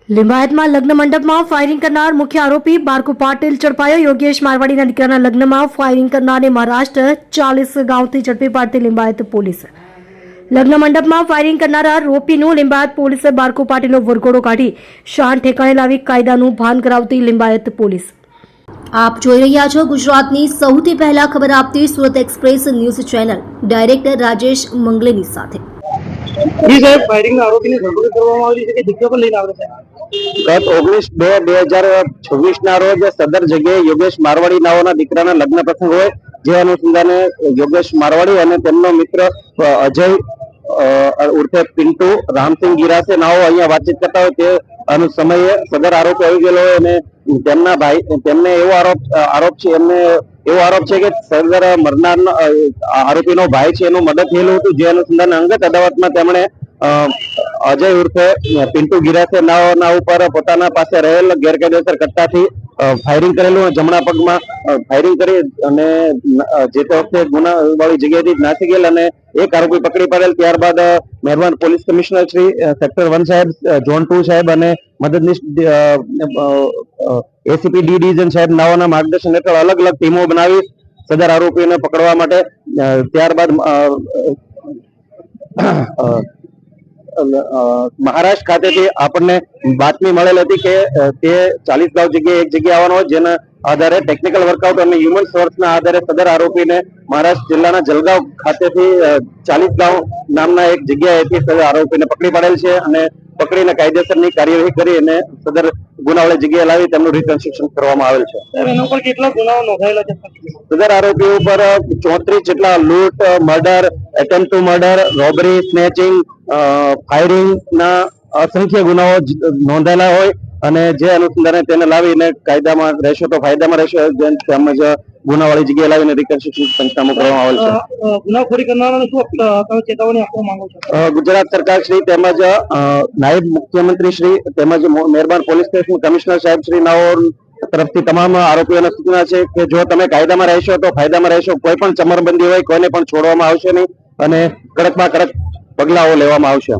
લિંબાયતમાં લગ્ન મંડપમાં ફાયરિંગ કરનાર મુખ્ય આરોપી બારકુ પાટીલ ઝડપાયો। યોગેશ મારવાડીના દીકરાના લગ્નમાં ફાયરિંગ કરનારને મહારાષ્ટ્ર 40 ગામથી ઝડપી પાડતી લિંબાયત પોલીસ। લગ્ન મંડપમાં ફાયરિંગ કરનારા આરોપીનું લિંબાયત પોલીસે બારકુ પાટીલનો વરઘોડો કાઢી શાન ઠેકાણે લાવી કાયદાનું ભાન કરાવતી લિંબાયત પોલીસ। આપ જોઈ રહ્યા છો ગુજરાતની સૌથી પહેલા ખબર આપતી Surat Express News channel director Rajesh મંગલેની સાથે। ગત 19/2/2026 રોજ સદર જગ્યાએ યોગેશ મારવાડી નાઓના દીકરાના લગ્ન પ્રસંગ હોય, જે અનુસંધાને યોગેશ મારવાડી અને તેમનો મિત્ર અજય ઉર્ફે પિન્ટુ રામસિંહ ગિરાસે નાઓ અહીંયા વાતચીત કરતા હોય તે સમયે સદર આરોપી આવી ગયેલો હોય અને તેમના ભાઈ તેમને એવો આરોપ છે કે સદર મરનાર આરોપીનો ભાઈ છે એનું મદદ થયેલું હતું, જે અનુસંધાને અંગત અદાવતમાં તેમણે અજય ઉર્ફે પિન્ટુ ગિરાસે નાઓના ઉપર પોતાના પાસે રહેલ ગેરકાયદેસર કટ્ટાથી ફાયરિંગ કરેલું, જમણા પગમાં ફાયરિંગ કરી અને જે તે વખતે ગુનાવાળી જગ્યાએથી નાસી ગયેલ અને એક આરોપી પકડી પાડેલ। ત્યારબાદ મહેરબાન પોલીસ કમિશનર શ્રી સેક્ટર 1 સાહેબ, ઝોન 2 સાહેબ અને મદદનીશ એસીપી ડી ડિવિઝન સાહેબ નાઓના માર્ગદર્શન હેઠળ અલગ અલગ ટીમો બનાવી સદર આરોપીઓને પકડવા માટે ત્યારબાદ મહારાષ્ટ્ર ખાતેથી આપણને બાતમી મળેલ હતી કે તે 40 ગાંવ જગ્યાએ એક જગ્યાએ આવવાનો હોય, જેના આધારે ટેકનિકલ વર્કઆઉટ અને હ્યુમન સોર્સના આધારે સદર આરોપીને મહારાષ્ટ્ર જિલ્લાના જલગાંવ ખાતેથી 40 ગાંવ નામના એક જગ્યાએથી સદર આરોપીને પકડી પાડેલ છે અને પકડીને કાયદેસરની કાર્યવાહી કરી અને સદર ગુનાવાળી જગ્યાએ લાવી તેમનું રિકન્સ્ટ્રક્શન કરવામાં આવેલ છે। એના ઉપર કેટલા ગુનાઓ નોંધાયેલા છે? સદર આરોપીઓ ઉપર 34 જેટલા લૂંટ, murder, attempt two murder, robbery, snatching, firing ના અસંખ્ય ગુનાઓ નોંધાયેલા હોય અને જે અનુસંધાને તેને લાવીને કાયદામાં રહેશો તો ફાયદામાં રહેશો, તેમજ ગુનાવાળી જગ્યાએ લાવીને રિકન્સ્ટ્રક્શન પંચનામું કરવામાં આવેલ છે। ગુનાખોરી કરનારાને શું ચેતવણી આપવા માંગો છો? ગુજરાત સરકાર શ્રી તેમજ નાયબ મુખ્યમંત્રી શ્રી તેમજ મહેરબાન પોલીસ સ્ટેશન કમિશનર સાહેબ શ્રી નાઓ તરફથી તમામ આરોપીઓને સૂચના છે કે જો તમે કાયદામાં રહેશો તો ફાયદામાં રહેશો, કોઈ પણ ચમરબંધી હોય કોઈને પણ છોડવામાં આવશે નહીં અને કડકમાં કડક પગલાઓ લેવામાં આવશે।